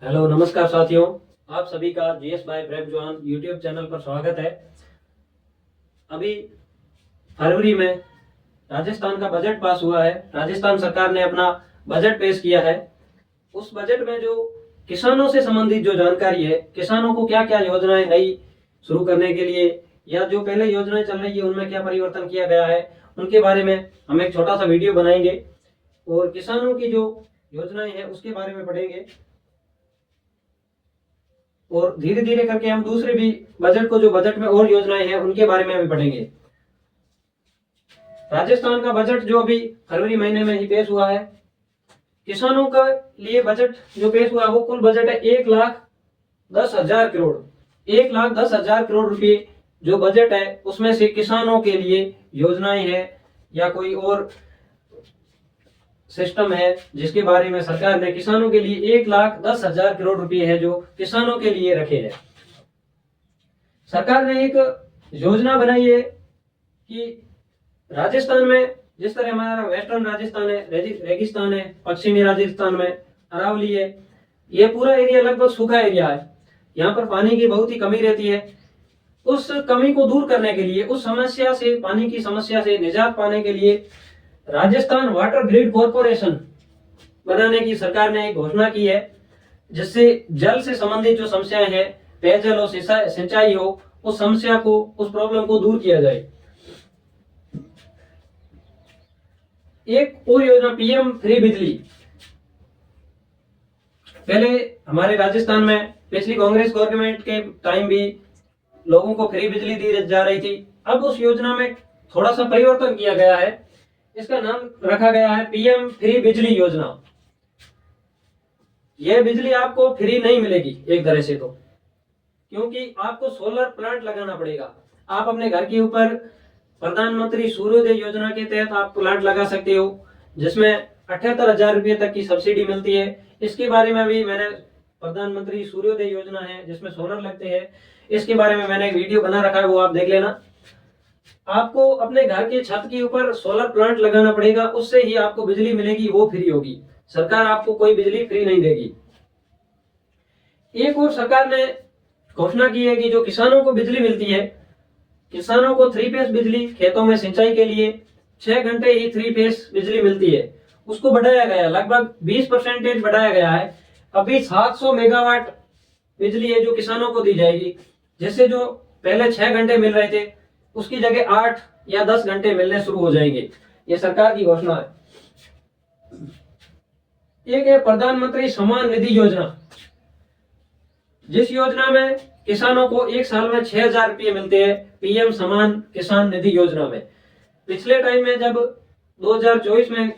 Hello नमस्कार साथियों, आप सभी का जीएस बाय ब्रेव जवान यूट्यूब चैनल पर स्वागत है। अभी फरवरी में राजस्थान का बजट पास हुआ है। राजस्थान सरकार ने अपना बजट पेश किया है। उस बजट में जो किसानों से संबंधित जो जानकारी है, किसानों को क्या क्या योजनाएं नई शुरू करने के लिए या जो पहले योजनाएं चल रही है उनमें क्या परिवर्तन किया गया है, उनके बारे में हम एक छोटा सा वीडियो बनाएंगे और किसानों की जो योजनाएं हैं उसके बारे में पढ़ेंगे और धीरे धीरे करके हम दूसरे भी बजट में और योजनाएं हैं उनके बारे में भी पढ़ेंगे। राजस्थान का बजट जो अभी फरवरी महीने में ही पेश हुआ है, किसानों का लिए बजट जो पेश हुआ वो कुल बजट है 1,10,000 करोड़। 1,10,000 करोड़ रुपए जो बजट है उसमें से किसानों के लिए योजनाएं हैं या कोई और सिस्टम है जिसके बारे में सरकार ने किसानों के लिए 1,10,000 करोड़ रुपए है जो किसानों के लिए रखे हैं। सरकार ने एक योजना बनाई है कि राजस्थान में जिस तरह हमारा वेस्टर्न राजस्थान है, रेगिस्तान है, पश्चिमी राजस्थान में अरावली है, ये पूरा एरिया लगभग सूखा एरिया है। यहाँ पर पानी की बहुत ही कमी रहती है। उस कमी को दूर करने के लिए, उस समस्या से, पानी की समस्या से निजात पाने के लिए राजस्थान वाटर ग्रिड कॉरपोरेशन बनाने की सरकार ने एक घोषणा की है, जिससे जल से संबंधित जो समस्याएं हैं, पेयजल हो, सिंचाई हो, उस समस्या को, उस प्रॉब्लम को दूर किया जाए। एक और योजना पीएम फ्री बिजली, पहले हमारे राजस्थान में पिछली कांग्रेस गवर्नमेंट के टाइम भी लोगों को फ्री बिजली दी जा रही थी। अब उस योजना में थोड़ा सा परिवर्तन किया गया है। इसका नाम रखा गया है पीएम फ्री बिजली योजना। यह बिजली आपको फ्री नहीं मिलेगी एक तरह से, तो क्योंकि आपको सोलर प्लांट लगाना पड़ेगा। आप अपने घर के ऊपर प्रधानमंत्री सूर्योदय योजना के तहत आप प्लांट लगा सकते हो, जिसमें 78,000 रुपए तक की सब्सिडी मिलती है। इसके बारे में भी मैंने, प्रधानमंत्री सूर्योदय योजना है जिसमें सोलर लगते हैं, इसके बारे में मैंने एक वीडियो बना रखा है, वो आप देख लेना। आपको अपने घर के छत के ऊपर सोलर प्लांट लगाना पड़ेगा, उससे ही आपको बिजली मिलेगी, वो फ्री होगी। सरकार आपको कोई बिजली फ्री नहीं देगी। एक और सरकार ने घोषणा की है कि जो किसानों को बिजली मिलती है, किसानों को 3 फेस बिजली खेतों में सिंचाई के लिए 6 घंटे ही 3 फेस बिजली मिलती है, उसको बढ़ाया गया, लगभग 20% बढ़ाया गया है। अभी 700 मेगावाट बिजली है जो किसानों को दी जाएगी, जिससे जो पहले 6 घंटे मिल रहे थे उसकी जगह 8 या 10 घंटे मिलने शुरू हो जाएंगे। ये सरकार की घोषणा है। एक है प्रधानमंत्री सम्मान निधि योजना, जिस योजना में किसानों को एक साल में 6,000 रुपये मिलते हैं। पीएम सम्मान किसान निधि योजना में पिछले टाइम में जब 2024 में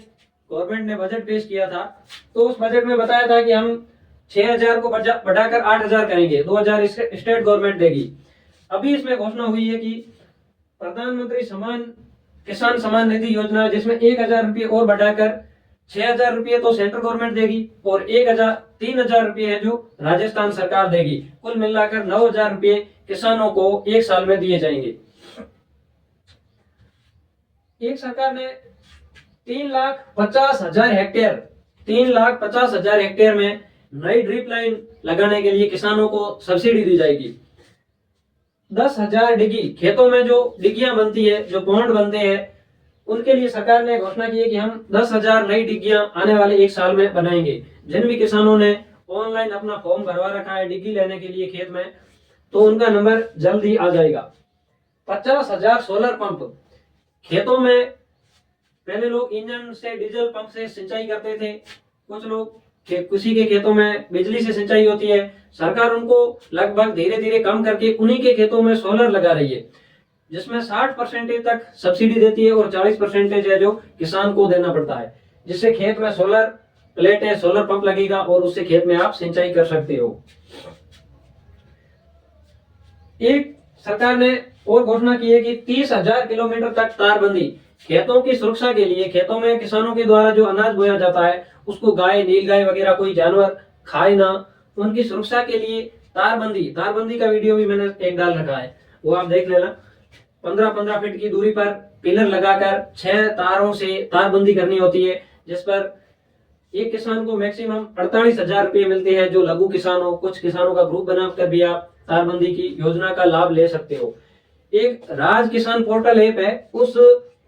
गवर्नमेंट ने बजट पेश किया था, तो उस बजट में बताया था कि हम 6,000 को बढ़ाकर 8,000 करेंगे, 2,000 स्टेट गवर्नमेंट देगी। अभी इसमें घोषणा हुई है कि प्रधानमंत्री किसान सम्मान निधि योजना, जिसमें 1,000 रुपये और बढ़ाकर 6,000 रुपये तो सेंट्रल गवर्नमेंट देगी और 3,000 रुपये है जो राजस्थान सरकार देगी। कुल मिलाकर 9,000 रुपये किसानों को एक साल में दिए जाएंगे। एक सरकार ने 3,50,000 हेक्टेयर में नई ड्रिप लाइन लगाने के लिए किसानों को सब्सिडी दी जाएगी। 10,000 डिग्गी, खेतों में जो डिग्गियां बनती है, जो पॉन्ड बनते हैं, उनके लिए सरकार ने घोषणा की है कि हम 10,000 नई डिग्गियां आने वाले एक साल में बनाएंगे। जिन भी किसानों ने ऑनलाइन अपना फॉर्म भरवा रखा है डिग्गी लेने के लिए खेत में, तो उनका नंबर जल्द ही आ जाएगा। 50,000 सोलर पंप, खेतों में पहले लोग इंजन से, डीजल पंप से सिंचाई करते थे, कुछ लोग किसी के खेतों में बिजली से सिंचाई होती है। सरकार उनको लगभग धीरे धीरे कम करके उन्हीं के खेतों में सोलर लगा रही है, जिसमें 60% तक सब्सिडी देती है और 40% है जो किसान को देना पड़ता है, जिससे खेत में सोलर प्लेट है, सोलर पंप लगेगा और उससे खेत में आप सिंचाई कर सकते हो। एक सरकार ने और घोषणा की है कि 30,000 किलोमीटर तक तारबंदी, खेतों की सुरक्षा के लिए, खेतों में किसानों के द्वारा जो अनाज बोया जाता है उसको गाय, नीलगाय वगैरह कोई जानवर खाए ना, उनकी सुरक्षा के लिए तारबंदी का वीडियो भी मैंने एक डाल रखा है, वो आप देख लेना। 15-15 फीट की दूरी पर पिलर लगाकर 6 तारों से तारबंदी करनी होती है, जिस पर एक किसान को मैक्सिमम 48,000 रुपये मिलते हैं। जो लघु किसान हो, कुछ किसानों का ग्रुप बनाकर भी आप तारबंदी की योजना का लाभ ले सकते हो। एक राज किसान पोर्टल ऐप है, उस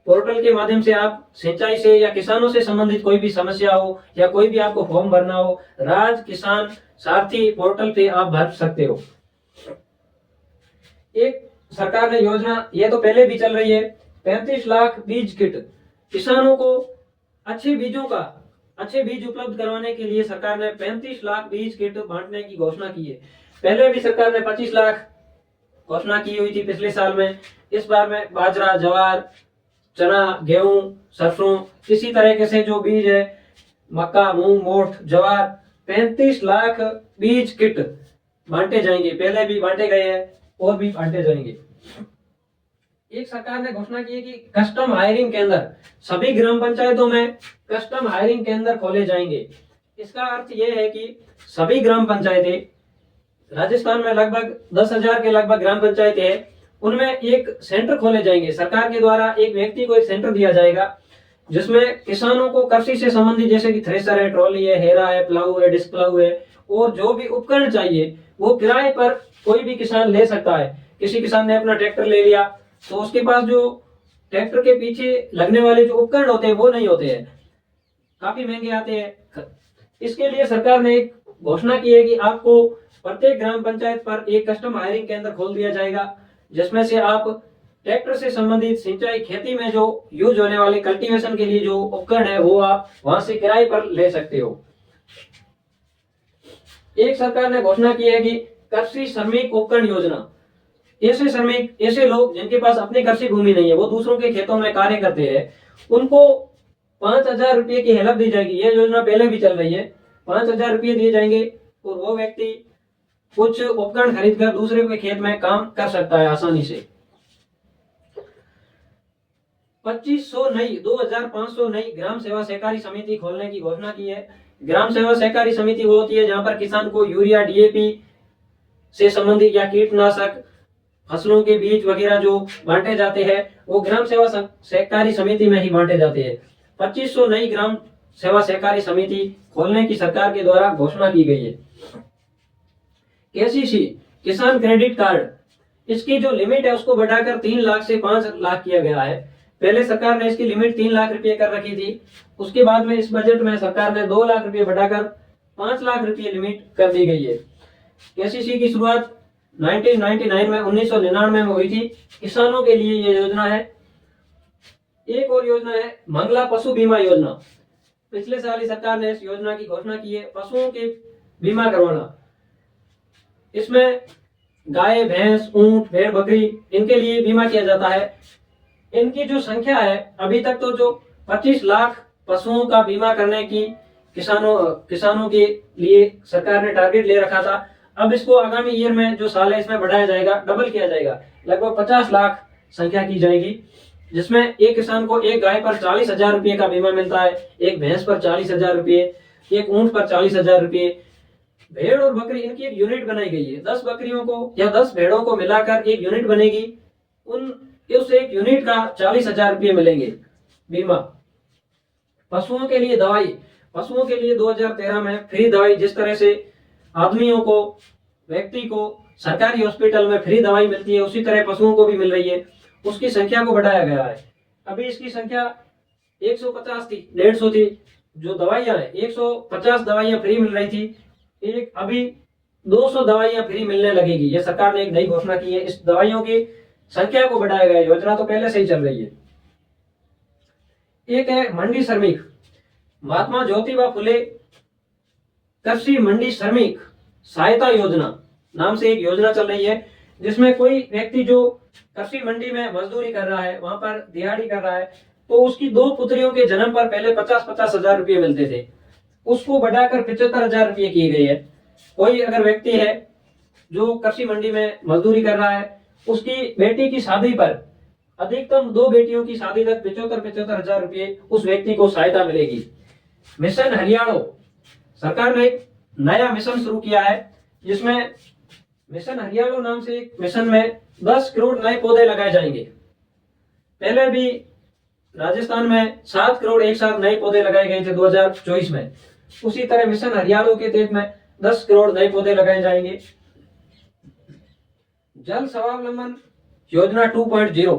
पोर्टल के माध्यम से आप सिंचाई से या किसानों से संबंधित कोई भी समस्या हो या कोई भी आपको फॉर्म भरना हो, राज किसान सारथी पोर्टल पे आप भर सकते हो। एक सरकार ने योजना, ये तो पहले भी चल रही है, 35 लाख बीज किट। किसानों को अच्छे बीज उपलब्ध करवाने के लिए सरकार ने 35 लाख बीज किट बांटने की घोषणा की है। पहले भी सरकार ने 25 लाख घोषणा की हुई थी पिछले साल में। इस बार में बाजरा, ज्वार, चना, गेहूं, सरसों, इसी तरीके से जो बीज है, मक्का, मूंग, मोठ, ज्वार, 35 लाख बीज किट बांटे जाएंगे। पहले भी बांटे गए हैं और भी बांटे जाएंगे। एक सरकार ने घोषणा की है कि कस्टम हायरिंग केंद्र, सभी ग्राम पंचायतों में कस्टम हायरिंग केंद्र खोले जाएंगे। इसका अर्थ यह है कि सभी ग्राम पंचायतें, राजस्थान में लगभग 10,000 के लगभग ग्राम पंचायतें हैं, उनमें एक सेंटर खोले जाएंगे। सरकार के द्वारा एक व्यक्ति को एक सेंटर दिया जाएगा जिसमें किसानों को कृषि से संबंधित, जैसे कि थ्रेसर है, ट्रॉली है, हेरा है, प्लाऊ है, डिस्क प्लाऊ है, और जो भी उपकरण चाहिए वो किराए पर कोई भी किसान ले सकता है। किसी किसान ने अपना ट्रैक्टर ले लिया तो उसके पास जो ट्रैक्टर के पीछे लगने वाले जो उपकरण होते हैं वो नहीं होते हैं, काफी महंगे आते हैं। इसके लिए सरकार ने एक घोषणा की है कि आपको प्रत्येक ग्राम पंचायत पर एक कस्टम हायरिंग केंद्र खोल दिया जाएगा, जिसमें से आप ट्रैक्टर से संबंधित सिंचाई, खेती में जो यूज होने वाले कल्टीवेशन के लिए जो उपकरण है वो आप वहां से किराए पर ले सकते हो। एक सरकार ने घोषणा की है कि कृषि श्रमिक उपकरण योजना। ऐसे श्रमिक, ऐसे लोग जिनके पास अपनी कृषि भूमि नहीं है, वो दूसरों के खेतों में कार्य करते हैं, उनको 5,000 रुपये की हेल्प दी जाएगी। यह योजना पहले भी चल रही है। 5,000 रुपये दिए जाएंगे और वो व्यक्ति कुछ उपकरण खरीदकर दूसरे के खेत में काम कर सकता है आसानी से। 2500 नई 2,500 नई ग्राम सेवा सहकारी समिति खोलने की घोषणा की है। ग्राम सेवा सहकारी समिति वो होती है जहां पर किसान को यूरिया, DAP से संबंधित या कीटनाशक, फसलों के बीज वगैरह जो बांटे जाते हैं वो ग्राम सेवा सहकारी समिति में ही बांटे जाते हैं। 2500 नई ग्राम सेवा सहकारी समिति खोलने की सरकार के द्वारा घोषणा की गई है। KCC, किसान क्रेडिट कार्ड, इसकी जो लिमिट है उसको बढ़ाकर 3 लाख से 5 लाख किया गया है। पहले सरकार ने इसकी लिमिट 3 लाख रुपए कर रखी थी, उसके बाद में इस बजट में सरकार ने 2 लाख रुपए बढ़ाकर 5 लाख रुपए लिमिट कर दी गई है। KCC की शुरुआत 1999 में 1999 में हुई थी। किसानों के लिए ये योजना है। एक और योजना है मंगला पशु बीमा योजना। पिछले साल ही सरकार ने इस योजना की घोषणा की है, पशुओं के बीमा करवाना। इसमें गाय, भैंस, ऊंट, भेड़, बकरी, इनके लिए बीमा किया जाता है। इनकी जो संख्या है, अभी तक तो जो 25 लाख पशुओं का बीमा करने की किसानों के लिए सरकार ने टारगेट ले रखा था। अब इसको आगामी ईयर में जो साल है इसमें बढ़ाया जाएगा, डबल किया जाएगा, लगभग 50 लाख संख्या की जाएगी, जिसमें एक किसान को एक गाय पर 40,000 रुपये का बीमा मिलता है, एक भैंस पर 40,000 रुपये, एक ऊंट पर 40,000 रुपये। भेड़ और बकरी, इनकी एक यूनिट बनाई गई है। 10 बकरियों को या 10 भेड़ों को मिलाकर एक यूनिट बनेगी, उस एक यूनिट का 40,000 रुपये मिलेंगे बीमा। पशुओं के लिए दवाई, पशुओं के लिए 2013 में फ्री दवाई, जिस तरह से आदमियों को, व्यक्ति को सरकारी हॉस्पिटल में फ्री दवाई मिलती है, उसी तरह पशुओं को भी मिल रही है। उसकी संख्या को बढ़ाया गया है। अभी इसकी संख्या 150 थी, 150 थी जो दवाइयां है, 150 दवाइयां फ्री मिल रही थी, एक अभी 200 दवाइयां फ्री मिलने लगेगी। ये सरकार ने एक नई घोषणा की है। इस दवाइयों की संख्या को बढ़ाया गया है। योजना तो पहले से ही चल रही है। एक है मंडी श्रमिक, महात्मा ज्योतिबा फुले कृषि मंडी श्रमिक सहायता योजना नाम से एक योजना चल रही है, जिसमें कोई व्यक्ति जो कृषि मंडी में मजदूरी कर रहा है, वहां पर दिहाड़ी कर रहा है, तो उसकी 2 पुत्रियों के जन्म पर पहले 50-50 हजार रुपये मिलते थे, उसको बढ़ाकर 75,000 रुपये किए गए है। कोई अगर व्यक्ति है जो कृषि मंडी में मजदूरी कर रहा है, उसकी बेटी की शादी पर, अधिकतम 2 बेटियों की शादी तक 75,000 रुपये उस व्यक्ति को सहायता मिलेगी। मिशन हरियाणा, सरकार ने एक नया मिशन शुरू किया है, जिसमें मिशन हरियाणा नाम से एक मिशन में 10 करोड़ नए पौधे लगाए जाएंगे। पहले भी राजस्थान में 7 करोड़ एक साथ नए पौधे लगाए गए थे 2024 में। उसी तरह मिशन हरियाणा के तहत में 10 करोड़ नए पौधे लगाए जाएंगे। जल स्वावलंबन योजना 2.0,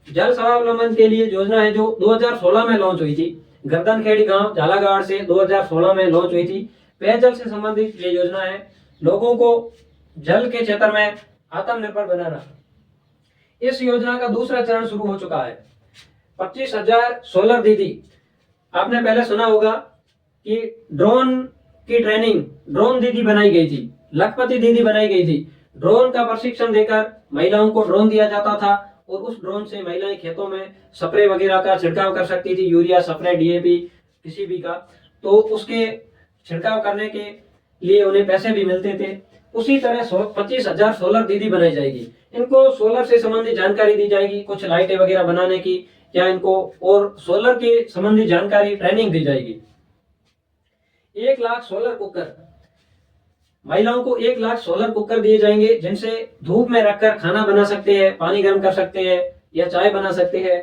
जल स्वावलंबन के लिए योजना है जो 2016 में लॉन्च हुई थी। गर्दनखेड़ी गांव झालागाड़ से 2016 में लॉन्च हुई थी। पेयजल से संबंधित ये योजना है, लोगों को जल के क्षेत्र में आत्मनिर्भर बनाना। इस योजना का दूसरा चरण शुरू हो चुका है। 25,000 सोलर दीदी, आपने पहले सुना होगा कि ड्रोन की ट्रेनिंग, ड्रोन दीदी बनाई गई थी, लखपति दीदी बनाई गई थी। ड्रोन का प्रशिक्षण देकर महिलाओं को ड्रोन दिया जाता था और उस ड्रोन से महिलाएं खेतों में स्प्रे वगैरह का छिड़काव कर सकती थी, यूरिया स्प्रे, डीएपी किसी भी का, तो उसके छिड़काव करने के लिए उन्हें पैसे भी मिलते थे। उसी तरह 25,000 सोलर दीदी बनाई जाएगी। इनको सोलर से संबंधित जानकारी दी जाएगी, कुछ लाइटें वगैरह बनाने की, या इनको और सोलर के संबंधित जानकारी ट्रेनिंग दी जाएगी। 1 लाख सोलर कुकर, महिलाओं को 1 लाख सोलर कुकर दिए जाएंगे, जिनसे धूप में रखकर खाना बना सकते हैं, पानी गर्म कर सकते हैं, या चाय बना सकते हैं,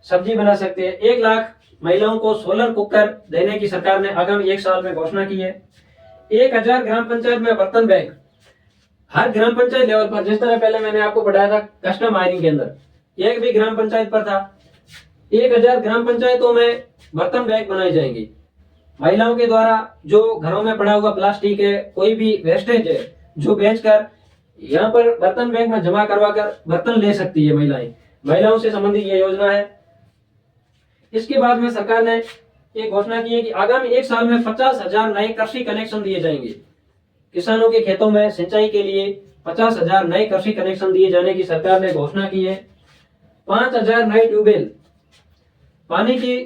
सब्जी बना सकते हैं। 1 लाख महिलाओं को सोलर कुकर देने की सरकार ने आगामी 1 साल में घोषणा की है। 1000 ग्राम पंचायत में बर्तन बैंक, हर ग्राम पंचायत लेवल पर, जिस तरह पहले मैंने आपको बताया था कस्टम हायरिंग के अंदर एक भी ग्राम पंचायत पर था, 1000 ग्राम पंचायतों में बर्तन बैंक बनाए जाएंगे। महिलाओं के द्वारा जो घरों में पड़ा हुआ प्लास्टिक है, कोई भी वेस्टेज है, जो बेचकर यहाँ पर बर्तन बैंक में जमा करवा कर बर्तन ले सकती है महिलाएं। महिलाओं से संबंधित ये योजना है। इसके बाद में सरकार ने एक घोषणा की है कि आगामी 1 साल में 50,000 नए कृषि कनेक्शन दिए जाएंगे। किसानों के खेतों में सिंचाई के लिए 50,000 नए कृषि कनेक्शन दिए जाने की सरकार ने घोषणा की है। 5,000 नए ट्यूबवेल, पानी की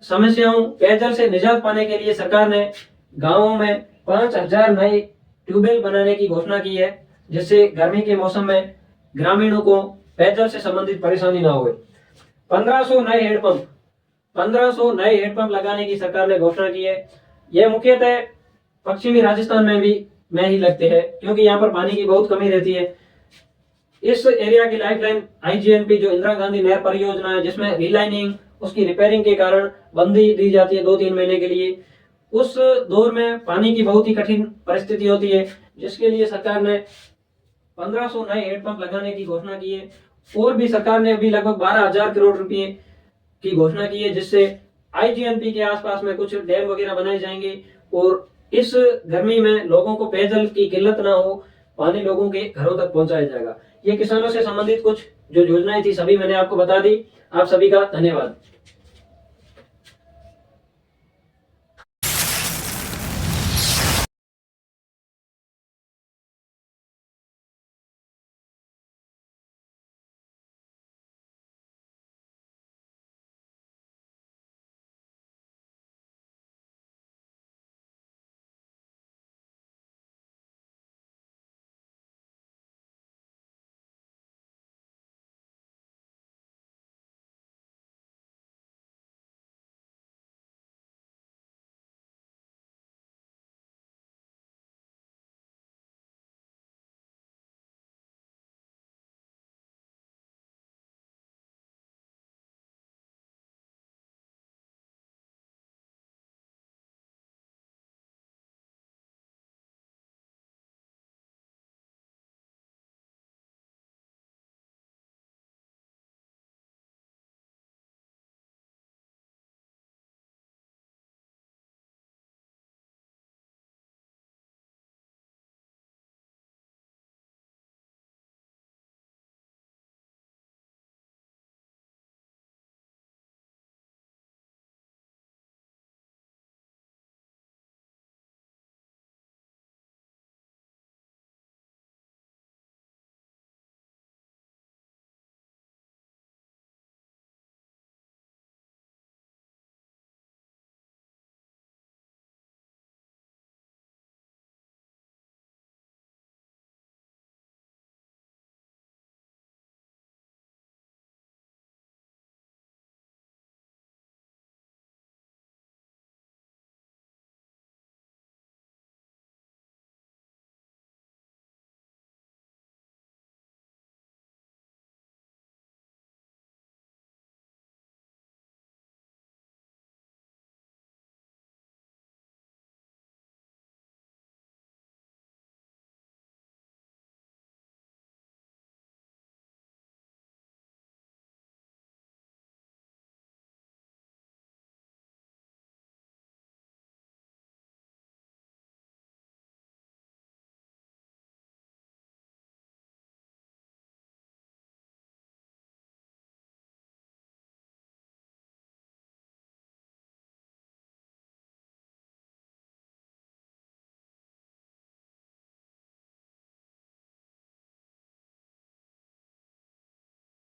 समस्याओं, पेयजल से निजात पाने के लिए सरकार ने गांवों में 5,000 नए ट्यूबवेल बनाने की घोषणा की है, जिससे गर्मी के मौसम में ग्रामीणों को पेयजल से संबंधित परेशानी ना हो। 1500 नए हैंडपंप, 1500 नए हैंडपंप लगाने की सरकार ने घोषणा की है। यह मुख्यतः पश्चिमी राजस्थान में ही लगते हैं, क्योंकि यहाँ पर पानी की बहुत कमी रहती है। इस एरिया की लाइफलाइन आईजीएनपी जो इंदिरा गांधी नहर परियोजना है, जिसमें रिलाइनिंग, उसकी रिपेयरिंग के कारण बंदी दी जाती है 2-3 महीने के लिए। उस दौर में पानी की बहुत ही कठिन परिस्थिति होती है, जिसके लिए सरकार ने 1500 नए हैंडपंप लगाने की घोषणा की है। और भी सरकार ने अभी लगभग 12,000 करोड़ रुपए की घोषणा की है, जिससे आईजीएनपी के आसपास में कुछ डैम वगैरह बनाए जाएंगे और इस गर्मी में लोगों को पेयजल की किल्लत ना हो, पानी लोगों के घरों तक पहुंचाया जाएगा। ये किसानों से संबंधित कुछ जो योजनाएं थी सभी मैंने आपको बता दी। आप सभी का धन्यवाद।